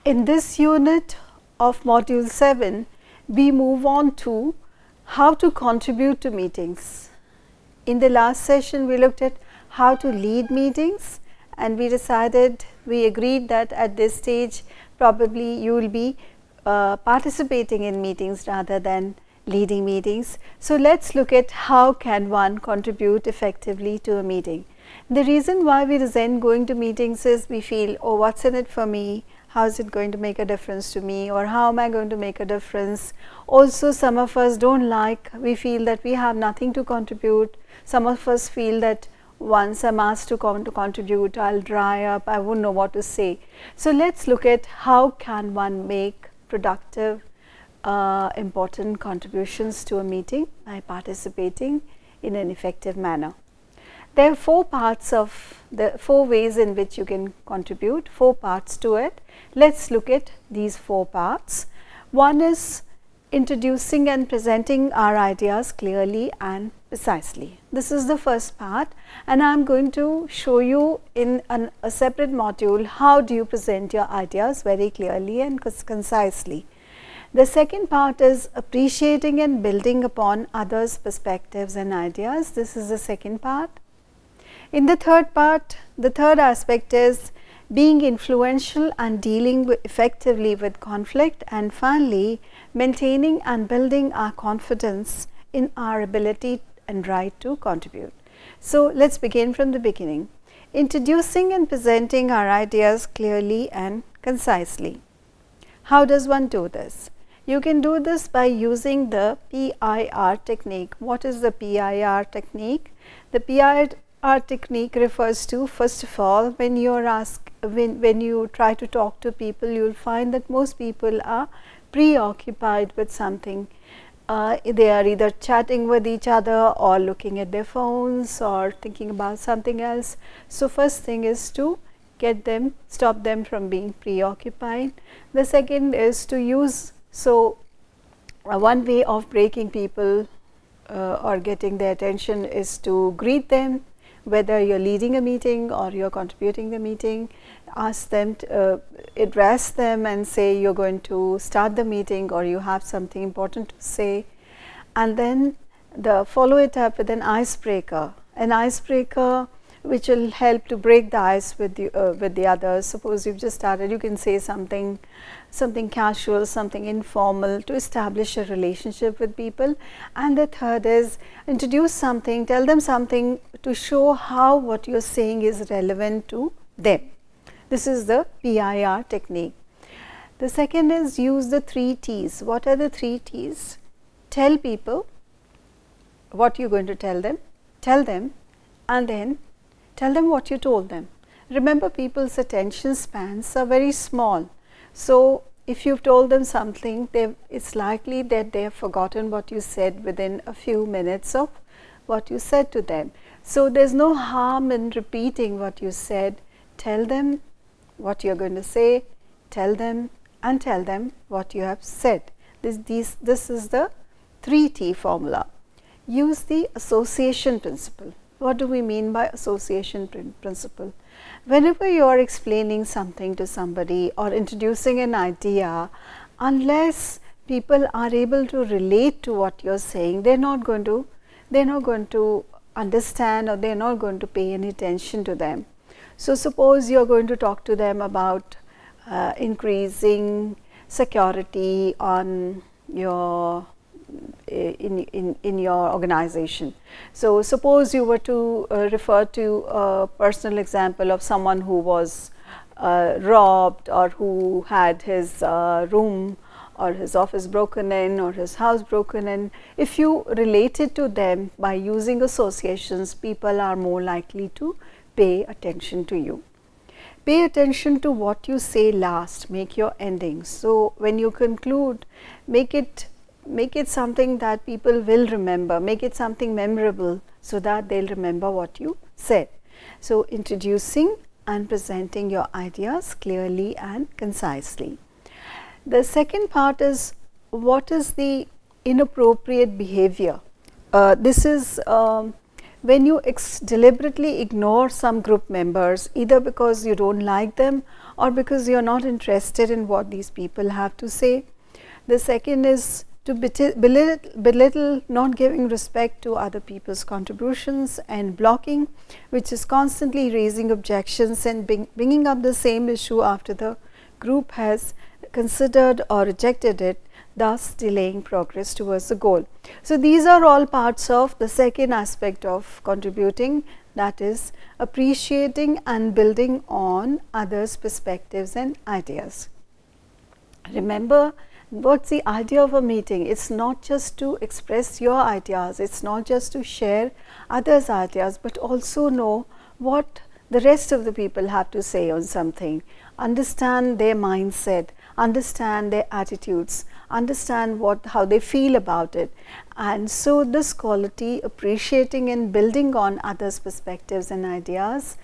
In this unit of module 7, we move on to how to contribute to meetings. In the last session, we looked at how to lead meetings, and we agreed that at this stage probably you will be participating in meetings rather than leading meetings. So let's look at how can one contribute effectively to a meeting. The reason why we resent going to meetings is we feel, oh, what's in it for me? How is it going to make a difference to me, or how am I going to make a difference? Also, some of us don't like, we feel that we have nothing to contribute. Some of us feel that once I'm asked to contribute, I'll dry up, I won't know what to say. So let's look at how can one make productive, important contributions to a meeting by participating in an effective manner. There are four ways in which you can contribute, 4 parts to it. Let's look at these 4 parts. One is introducing and presenting our ideas clearly and precisely. This is the first part, and I am going to show you in a separate module how do you present your ideas very clearly and concisely. The second part is appreciating and building upon others' perspectives and ideas. This is the second part. In the third part, the third aspect is being influential and dealing effectively with conflict, and finally maintaining and building our confidence in our ability and right to contribute. So let's begin from the beginning. Introducing and presenting our ideas clearly and concisely. How does one do this? You can do this by using the PIR technique. What is the PIR technique? The PIR technique refers to, first of all, when you try to talk to people, you will find that most people are preoccupied with something. They are either chatting with each other or looking at their phones or thinking about something else. So first thing is to stop them from being preoccupied. The second is to use, one way of breaking people or getting their attention is to greet them. Whether you're leading a meeting or you're contributing the meeting, ask them to address them and say you're going to start the meeting or you have something important to say, and then follow it up with an icebreaker. An icebreaker which will help to break the ice with the others. Suppose you've just started, you can say something casual, something informal to establish a relationship with people. And the third is introduce something, tell them something to show how what you're saying is relevant to them. This is the PIR technique. The second is use the 3 T's. What are the 3 T's? Tell people what you're going to tell them, and then tell them what you told them. Remember, people's attention spans are very small. So if you've told them something, it's likely that they have forgotten what you said within a few minutes of what you said to them. So there's no harm in repeating what you said. Tell them what you're going to say, tell them what you have said. This is the 3T formula. Use the association principle. What do we mean by association principle? Whenever you are explaining something to somebody or introducing an idea, unless people are able to relate to what you're saying, they're not going to understand, or they're not going to pay any attention to them. So suppose you're going to talk to them about increasing security on your in your organization. So suppose you were to refer to a personal example of someone who was robbed, or who had his room or his office broken in or his house broken in. If you related to them by using associations, people are more likely to pay attention to you. Pay attention to what you say last, make your endings. So when you conclude, make it something that people will remember, make it something memorable so that they'll remember what you said. So introducing and presenting your ideas clearly and concisely. The second part is, what is the inappropriate behavior? This is when you deliberately ignore some group members, either because you don't like them or because you're not interested in what these people have to say. The second is to belittle, not giving respect to other people's contributions, and blocking, which is constantly raising objections and bringing up the same issue after the group has considered or rejected it, thus delaying progress towards the goal. So, these are all parts of the second aspect of contributing, that is appreciating and building on others' perspectives and ideas. Remember, what's the idea of a meeting? It's not just to express your ideas, it's not just to share others' ideas, but also know what the rest of the people have to say on something, understand their mindset, understand their attitudes, understand how they feel about it. And so this quality, appreciating and building on others' perspectives and ideas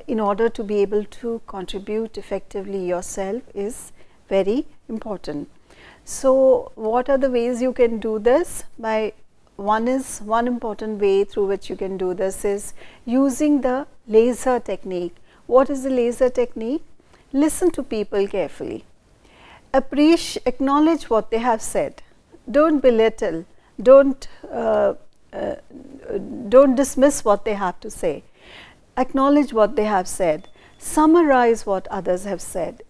in order to be able to contribute effectively yourself, is very important. So, what are the ways you can do this? One important way through which you can do this is using the laser technique. What is the laser technique? Listen to people carefully. Acknowledge what they have said. Don't belittle. Don't dismiss what they have to say. Acknowledge what they have said. Summarize what others have said.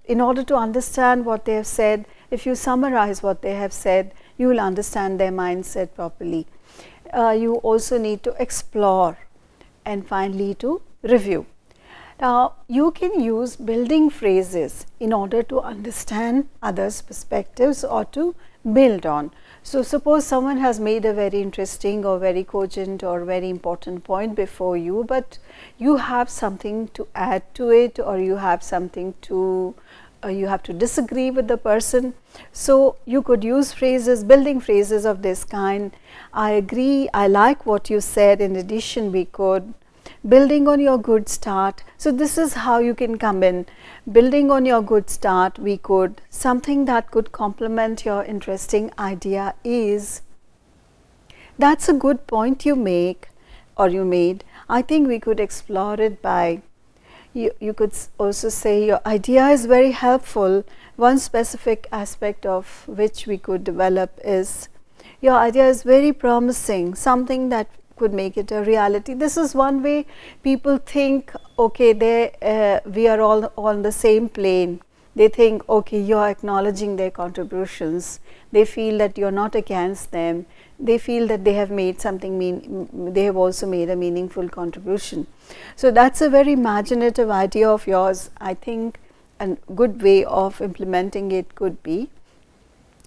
In order to understand what they have said, if you summarize what they have said, you will understand their mindset properly. You also need to explore, and finally to review. Now, you can use building phrases in order to understand others' perspectives or to build on. So, suppose someone has made a very interesting or very cogent or very important point before you, but you have something to add to it, or you have something to you have to disagree with the person. So, you could use phrases, building phrases of this kind. I agree, I like what you said, in addition we could, building on your good start. So, this is how you can come in, building on your good start, we could, something that could complement your interesting idea is, that's a good point you make or you made. I think we could explore it by, you could also say your idea is very helpful. One specific aspect of which we could develop is, your idea is very promising, something that could make it a reality. This is one way people think, okay, we are all on the same plane. They think, okay, you are acknowledging their contributions. They feel that you are not against them. They feel that they have made something, they have also made a meaningful contribution. So, that's a very imaginative idea of yours. I think a good way of implementing it could be.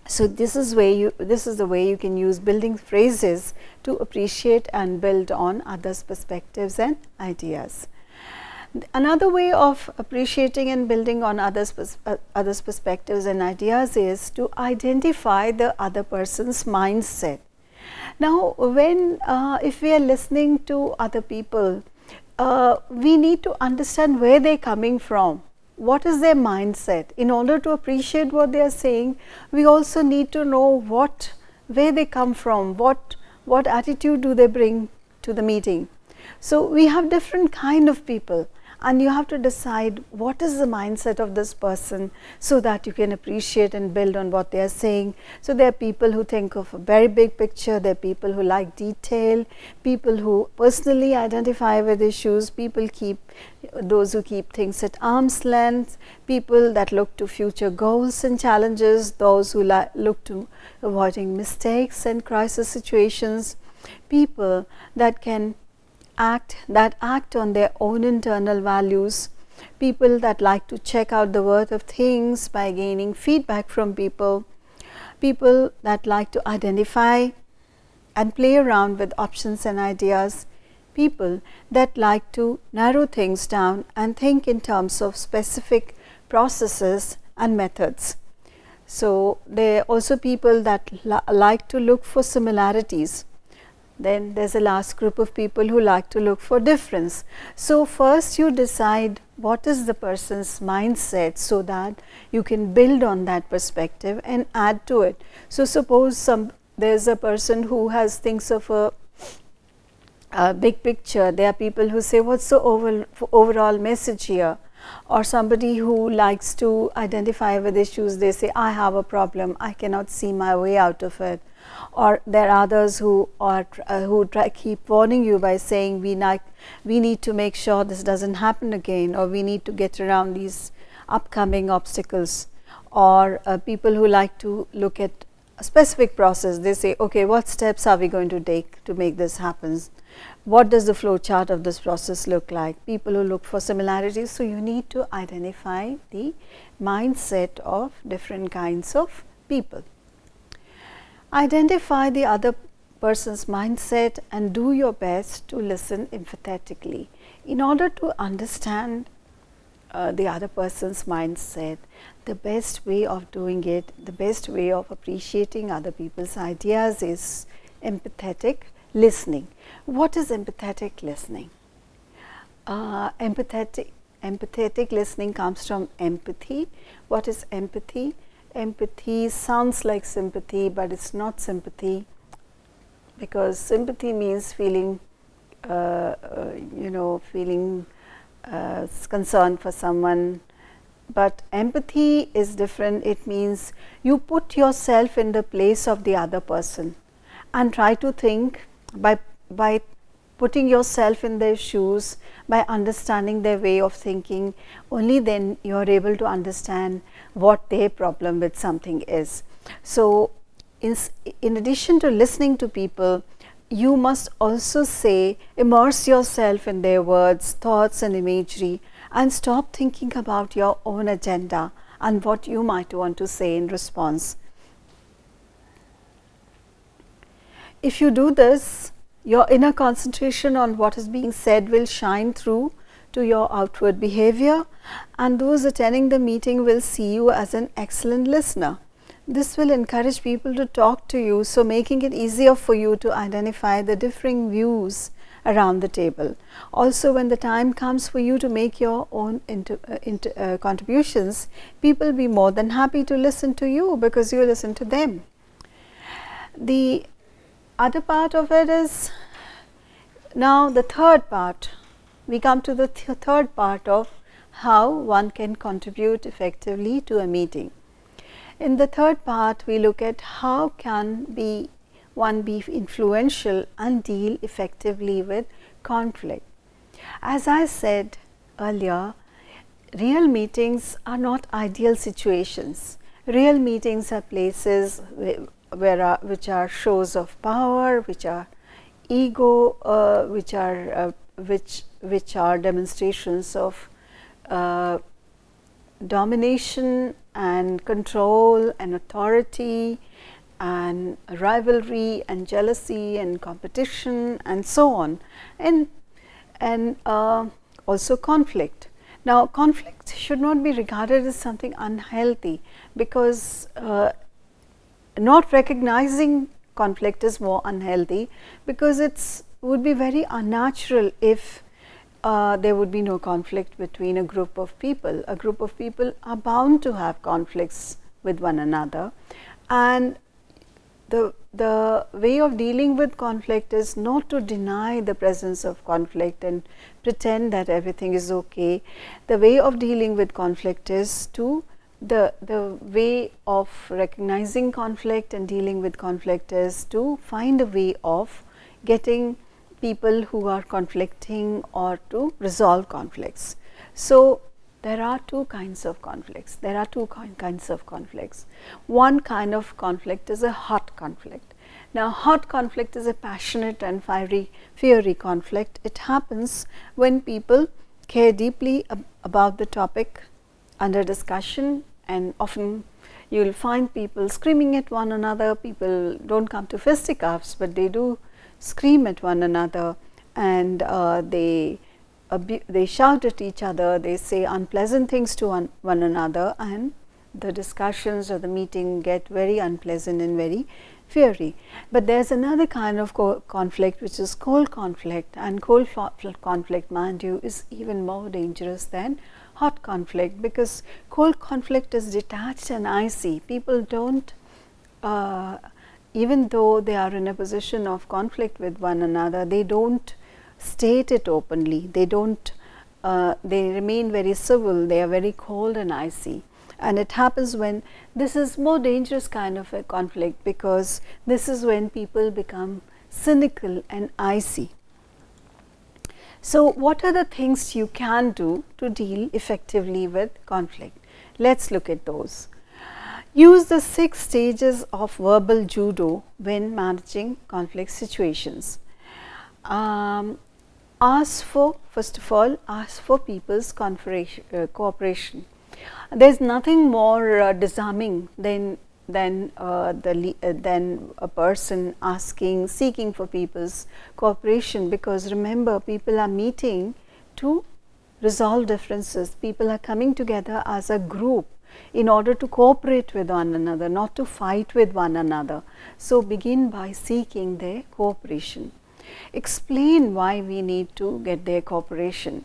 So, this is the way you can use building phrases to appreciate and build on others' perspectives and ideas. Another way of appreciating and building on others' perspectives and ideas is to identify the other person's mindset. Now, if we are listening to other people, we need to understand where they are coming from. What is their mindset? In order to appreciate what they are saying, we also need to know where they come from, what attitude do they bring to the meeting. So, we have different kind of people, and you have to decide what is the mindset of this person, so that you can appreciate and build on what they are saying. So, there are people who think of a very big picture, there are people who like detail, people who personally identify with issues, those who keep things at arm's length, people that look to future goals and challenges, those who look to avoiding mistakes and crisis situations, people that can act on their own internal values, people that like to check out the worth of things by gaining feedback from people that like to identify and play around with options and ideas, people that like to narrow things down and think in terms of specific processes and methods. So, there are also people that like to look for similarities. Then there is a last group of people who like to look for difference. So, first you decide what is the person's mindset, so that you can build on that perspective and add to it. So, suppose there is a person who thinks of big picture. There are people who say, what's the overall message here? Or somebody who likes to identify with issues, they say, I have a problem, I cannot see my way out of it. Or there are others who are keep warning you by saying, we need to make sure this doesn't happen again, or we need to get around these upcoming obstacles. Or people who like to look at a specific process, they say, okay, what steps are we going to take to make this happen? What does the flow chart of this process look like? People who look for similarities. So you need to identify the mindset of different kinds of people. Identify the other person's mindset and do your best to listen empathetically. In order to understand the other person's mindset, the best way of doing it, the best way of appreciating other people's ideas is empathetic listening. What is empathetic listening? Empathetic listening comes from empathy. What is empathy? Empathy sounds like sympathy, but it's not sympathy, because sympathy means feeling, feeling concern for someone. But empathy is different. It means you put yourself in the place of the other person and try to think by putting yourself in their shoes, by understanding their way of thinking. Only then you are able to understand what their problem with something is. So in addition to listening to people, you must also immerse yourself in their words, thoughts and imagery, and stop thinking about your own agenda and what you might want to say in response. If you do this, your inner concentration on what is being said will shine through to your outward behavior, and those attending the meeting will see you as an excellent listener. This will encourage people to talk to you, so making it easier for you to identify the differing views around the table. Also, when the time comes for you to make your own contributions, people will be more than happy to listen to you because you listen to them. The other part of it is now the third part. We come to the third part of how one can contribute effectively to a meeting. In the third part, we look at how can one be influential and deal effectively with conflict. As I said earlier, real meetings are not ideal situations. Real meetings are places which are shows of power, which are ego, which are demonstrations of domination and control and authority and rivalry and jealousy and competition and so on, and also conflict. Now, conflict should not be regarded as something unhealthy, because not recognizing conflict is more unhealthy, because it would be very unnatural if there would be no conflict between a group of people. A group of people are bound to have conflicts with one another, and the way of dealing with conflict is not to deny the presence of conflict and pretend that everything is okay. The way of dealing with conflict is the way of recognizing conflict and dealing with conflict is to find a way of getting people who are conflicting or to resolve conflicts. So there are two kinds of conflicts. One kind of conflict is a hot conflict. Now, hot conflict is a passionate and fiery conflict. It happens when people care deeply about the topic under discussion, and often you will find people screaming at one another. People don't come to fisticuffs, but they do scream at one another, and they shout at each other, they say unpleasant things to one another, and the discussions or the meeting get very unpleasant and very fiery. But there is another kind of conflict, which is cold conflict, and cold conflict, mind you, is even more dangerous than hot conflict, because cold conflict is detached and icy. People don't, even though they are in a position of conflict with one another, they don't state it openly. They don't, they remain very civil, they are very cold and icy. And it happens when this is more dangerous kind of a conflict, because this is when people become cynical and icy. So what are the things you can do to deal effectively with conflict? Let's look at those. Use the 6 stages of verbal judo when managing conflict situations. Ask for, first of all, ask for people's cooperation. There is nothing more disarming than a person seeking for people's cooperation, because remember, people are meeting to resolve differences. People are coming together as a group in order to cooperate with one another, not to fight with one another. So begin by seeking their cooperation. Explain why we need to get their cooperation.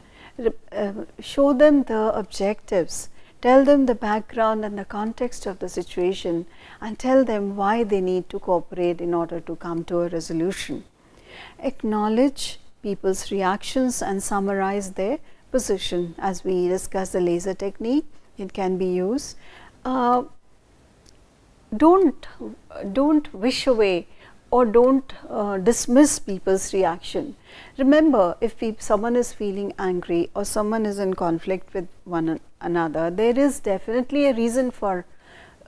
Show them the objectives. Tell them the background and the context of the situation, and tell them why they need to cooperate in order to come to a resolution. Acknowledge people's reactions and summarize their position. As we discussed the laser technique, it can be used. Don't wish away or don't dismiss people's reaction. Remember, if someone is feeling angry or someone is in conflict with one another, there is definitely a reason for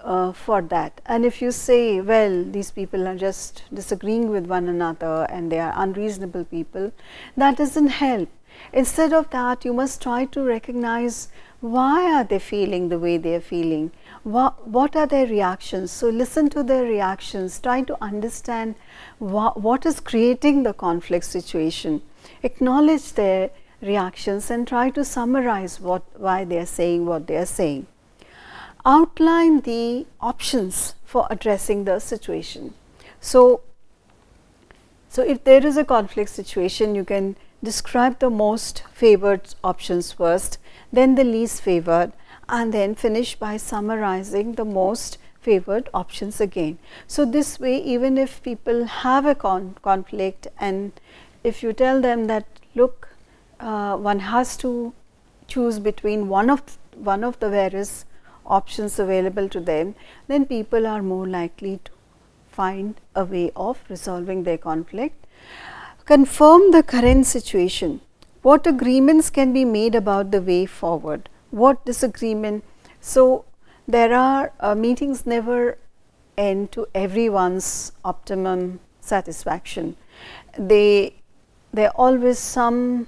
that. And if you say, well, these people are just disagreeing with one another and they are unreasonable people, that doesn't help. Instead of that, you must try to recognize why are they feeling the way they are feeling. What are their reactions? So listen to their reactions, try to understand what is creating the conflict situation. Acknowledge their reactions and try to summarize why they are saying what they are saying. Outline the options for addressing the situation. So if there is a conflict situation, you can describe the most favored options first, then the least favored, and then finish by summarizing the most favored options again. So this way, even if people have a conflict, and if you tell them that, look, one has to choose between one of the various options available to them, then people are more likely to find a way of resolving their conflict. Confirm the current situation. What agreements can be made about the way forward? What disagreement? So there are meetings never end to everyone's optimum satisfaction. There is always some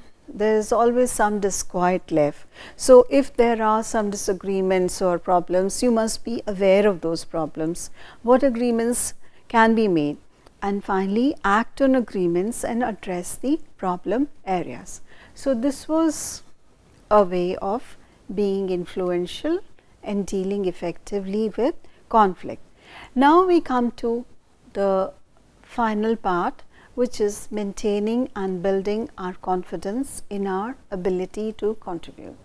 disquiet left. So if there are some disagreements or problems, you must be aware of those problems. What agreements can be made? And finally, act on agreements and address the problem areas. So this was a way of being influential and dealing effectively with conflict. Now we come to the final part, which is maintaining and building our confidence in our ability to contribute.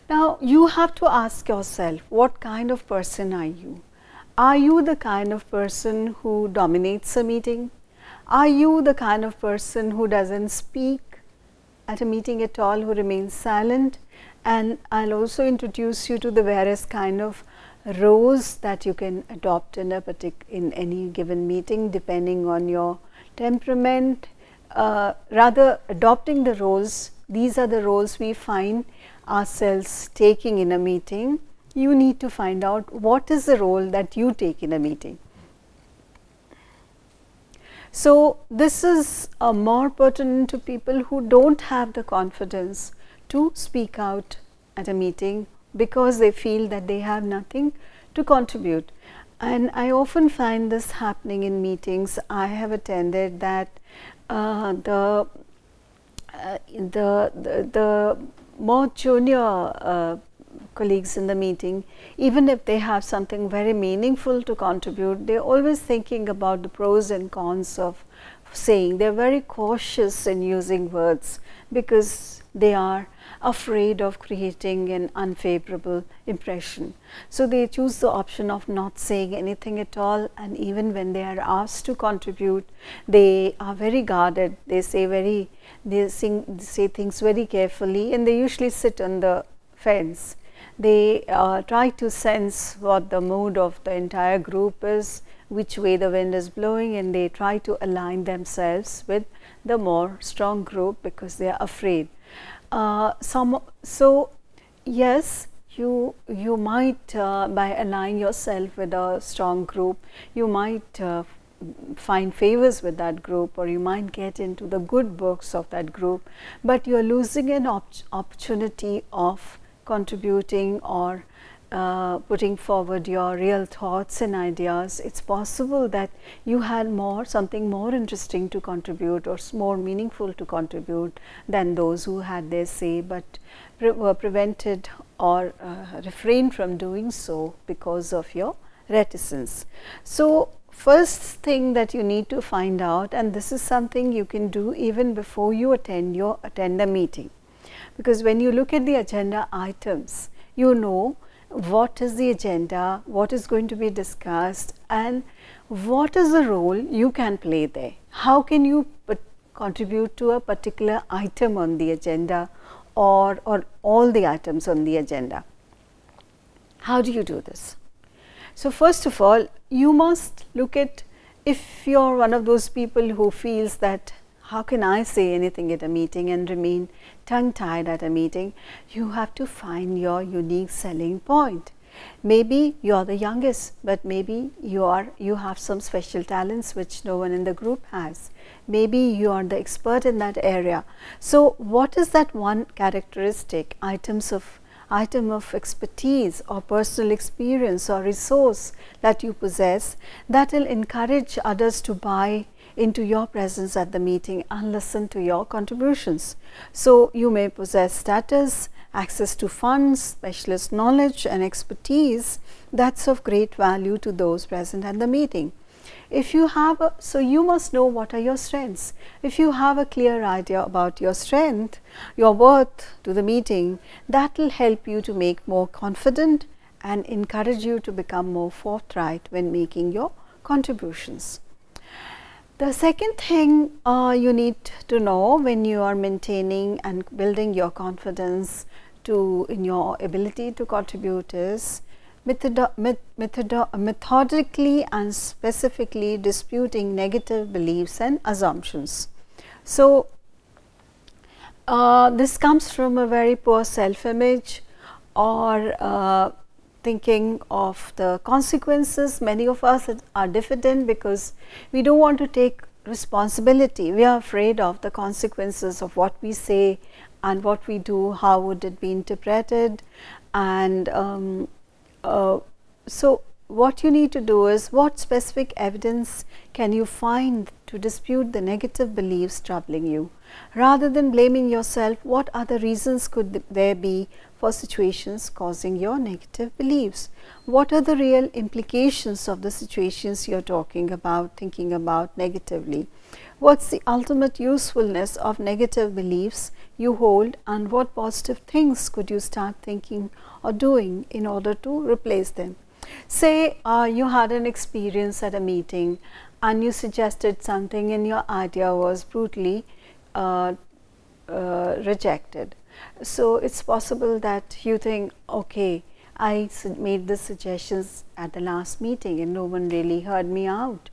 Now you have to ask yourself, what kind of person are you? Are you the kind of person who dominates a meeting? Are you the kind of person who doesn't speak at a meeting at all, who remains silent? And I'll also introduce you to the various kind of roles that you can adopt in any given meeting, depending on your temperament. Rather, adopting the roles, these are the roles we find ourselves taking in a meeting. You need to find out what is the role that you take in a meeting. So this is more pertinent to people who don't have the confidence to speak out at a meeting because they feel that they have nothing to contribute. And I often find this happening in meetings I have attended, that the more junior colleagues in the meeting, even if they have something very meaningful to contribute, they are always thinking about the pros and cons of saying. They are very cautious in using words because they are afraid of creating an unfavorable impression. So they choose the option of not saying anything at all, and even when they are asked to contribute, they are very guarded. They say things very carefully, and they usually sit on the fence. They try to sense what the mood of the entire group is, which way the wind is blowing, and they try to align themselves with the more strong group because they are afraid. So yes, you might by aligning yourself with a strong group, you might find favors with that group, or you might get into the good books of that group, but you are losing an opportunity of contributing or putting forward your real thoughts and ideas. It's possible that you had something more interesting to contribute or more meaningful to contribute than those who had their say but were prevented or refrained from doing so because of your reticence. So first thing that you need to find out, and this is something you can do even before you attend the meeting, because when you look at the agenda items, you know what is the agenda, what is going to be discussed, and what is the role you can play there. How can you contribute to a particular item on the agenda or all the items on the agenda? How do you do this? So first of all, you must look at, if you are one of those people who feels that how can I say anything at a meeting and remain tongue-tied at a meeting, you have to find your unique selling point. Maybe you are the youngest, but maybe you have some special talents which no one in the group has. Maybe you are the expert in that area. So what is that one characteristic, item of expertise or personal experience or resource that you possess that will encourage others to buy into your presence at the meeting and listen to your contributions? So you may possess status, access to funds, specialist knowledge and expertise that's of great value to those present at the meeting. If you have so you must know what are your strengths. If you have a clear idea about your strength, your worth to the meeting, that will help you to make more confident and encourage you to become more forthright when making your contributions. The second thing you need to know when you are maintaining and building your confidence in your ability to contribute is methodically and specifically disputing negative beliefs and assumptions. So this comes from a very poor self-image or thinking of the consequences. Many of us are diffident because we don't want to take responsibility. We are afraid of the consequences of what we say and what we do, how would it be interpreted, and so what you need to do is, what specific evidence can you find to dispute the negative beliefs troubling you? Rather than blaming yourself, what other reasons could there be for situations causing your negative beliefs? What are the real implications of the situations you are talking about, thinking about negatively? What's the ultimate usefulness of negative beliefs you hold, and what positive things could you start thinking or doing in order to replace them? Say you had an experience at a meeting and you suggested something and your idea was brutally rejected. So it's possible that you think, okay, I made the suggestions at the last meeting and no one really heard me out,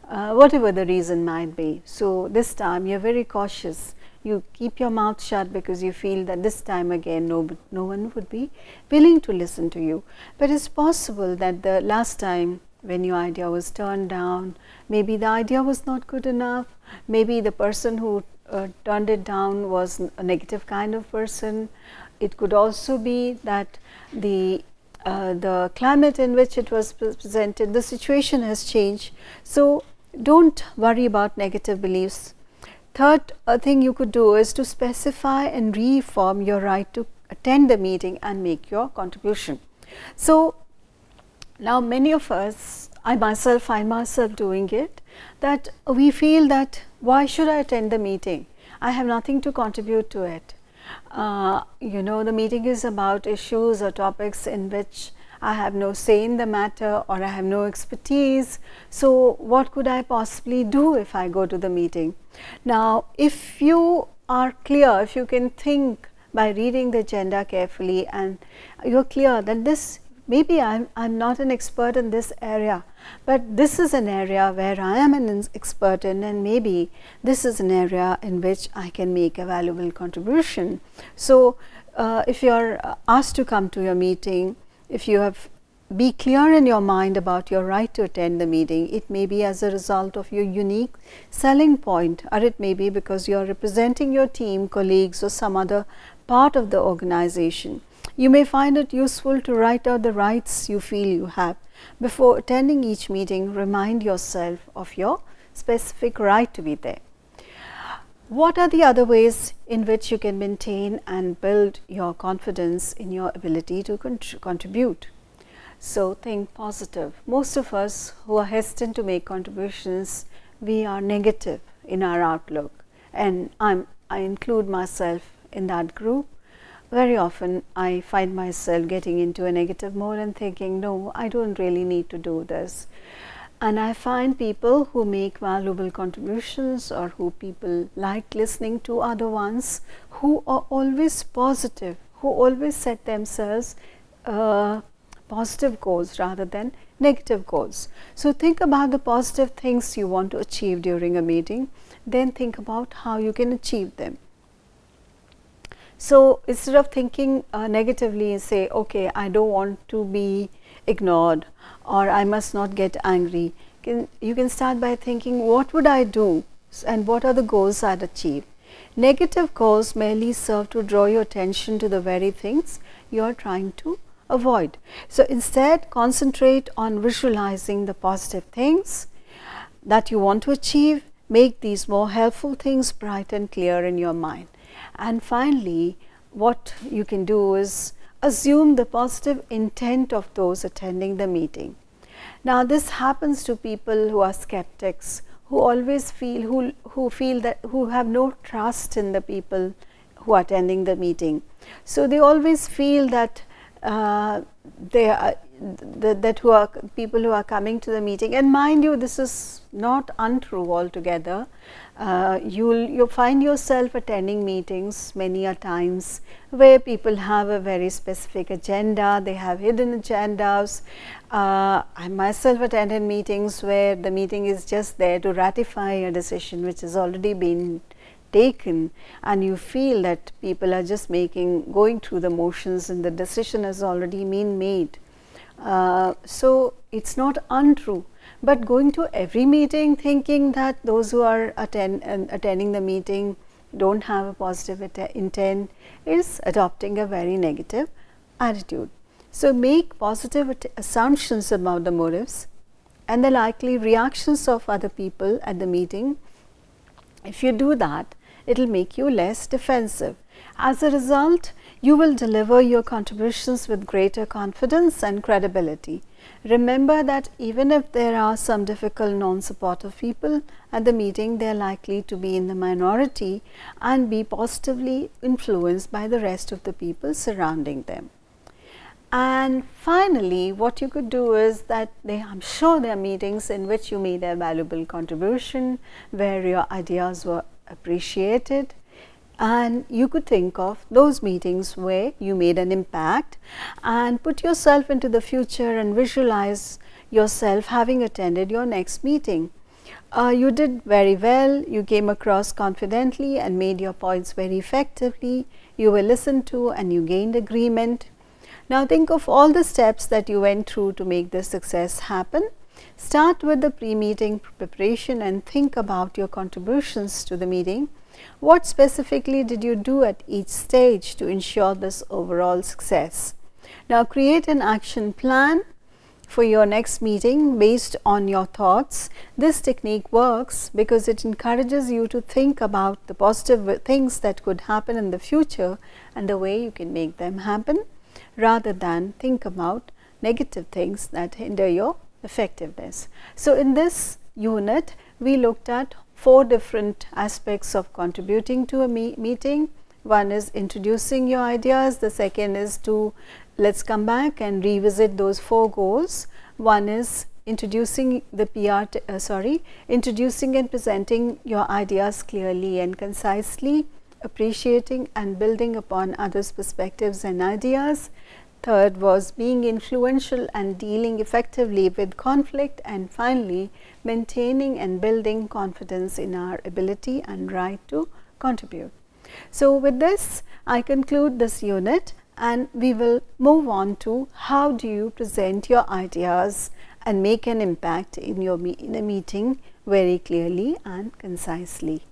whatever the reason might be. So this time you're very cautious. You keep your mouth shut because you feel that this time again no one would be willing to listen to you. But it's possible that the last time when your idea was turned down, maybe the idea was not good enough, maybe the person who turned it down was a negative kind of person. It could also be that the climate in which it was presented, the situation has changed. So don't worry about negative beliefs. Third thing you could do is to specify and reaffirm your right to attend the meeting and make your contribution. So now many of us, I myself find myself doing it, that we feel that why should I attend the meeting? I have nothing to contribute to it. You know, the meeting is about issues or topics in which I have no say in the matter or I have no expertise. So what could I possibly do if I go to the meeting? Now, if you are clear, if you can think by reading the agenda carefully and you're clear that this, maybe I'm not an expert in this area, but this is an area where I am an expert in, and maybe this is an area in which I can make a valuable contribution. So, if you are asked to come to your meeting, if you have be clear in your mind about your right to attend the meeting, it may be as a result of your unique selling point, or it may be because you are representing your team, colleagues, or some other part of the organization. You may find it useful to write out the rights you feel you have. Before attending each meeting, remind yourself of your specific right to be there. What are the other ways in which you can maintain and build your confidence in your ability to contribute? So, think positive. Most of us who are hesitant to make contributions, we are negative in our outlook, and I include myself in that group. Very often I find myself getting into a negative mode and thinking, no, I don't really need to do this. And I find people who make valuable contributions, or who people like listening to, are the ones who are always positive, who always set themselves positive goals rather than negative goals. So, think about the positive things you want to achieve during a meeting, then think about how you can achieve them. So, instead of thinking negatively and say, okay, I don't want to be ignored, or I must not get angry, you can start by thinking, what would I do and what are the goals I'd achieve. Negative goals merely serve to draw your attention to the very things you are trying to avoid. So, instead concentrate on visualizing the positive things that you want to achieve. Make these more helpful things bright and clear in your mind. And finally, what you can do is assume the positive intent of those attending the meeting. Now, this happens to people who are skeptics, who always feel, who have no trust in the people who are attending the meeting. So, they always feel that people who are coming to the meeting, and mind you, this is not untrue altogether. You'll find yourself attending meetings many a times where people have a very specific agenda, they have hidden agendas. I myself attended meetings where the meeting is just there to ratify a decision which has already been taken, and you feel that people are just going through the motions and the decision has already been made. So, it's not untrue, but going to every meeting thinking that those who are attending the meeting don't have a positive intent is adopting a very negative attitude. So, make positive assumptions about the motives and the likely reactions of other people at the meeting. If you do that, it will make you less defensive. As a result, you will deliver your contributions with greater confidence and credibility. Remember that even if there are some difficult non-supportive people at the meeting, they are likely to be in the minority and be positively influenced by the rest of the people surrounding them. And finally, what you could do is that I'm sure there are meetings in which you made a valuable contribution, where your ideas were appreciated, and you could think of those meetings where you made an impact and put yourself into the future and visualize yourself having attended your next meeting. You did very well, you came across confidently and made your points very effectively, you were listened to and you gained agreement. Now, think of all the steps that you went through to make this success happen. Start with the pre-meeting preparation and think about your contributions to the meeting. What specifically did you do at each stage to ensure this overall success? Now, create an action plan for your next meeting based on your thoughts. This technique works because it encourages you to think about the positive things that could happen in the future and the way you can make them happen, rather than think about negative things that hinder your effectiveness. So, in this unit, we looked at 4 different aspects of contributing to a meeting. One is introducing your ideas, the second is to let's come back and revisit those 4 goals. One is introducing the introducing and presenting your ideas clearly and concisely, appreciating and building upon others' perspectives and ideas. Third was being influential and dealing effectively with conflict, and finally maintaining and building confidence in our ability and right to contribute. So, with this I conclude this unit, and we will move on to how do you present your ideas and make an impact in a meeting very clearly and concisely.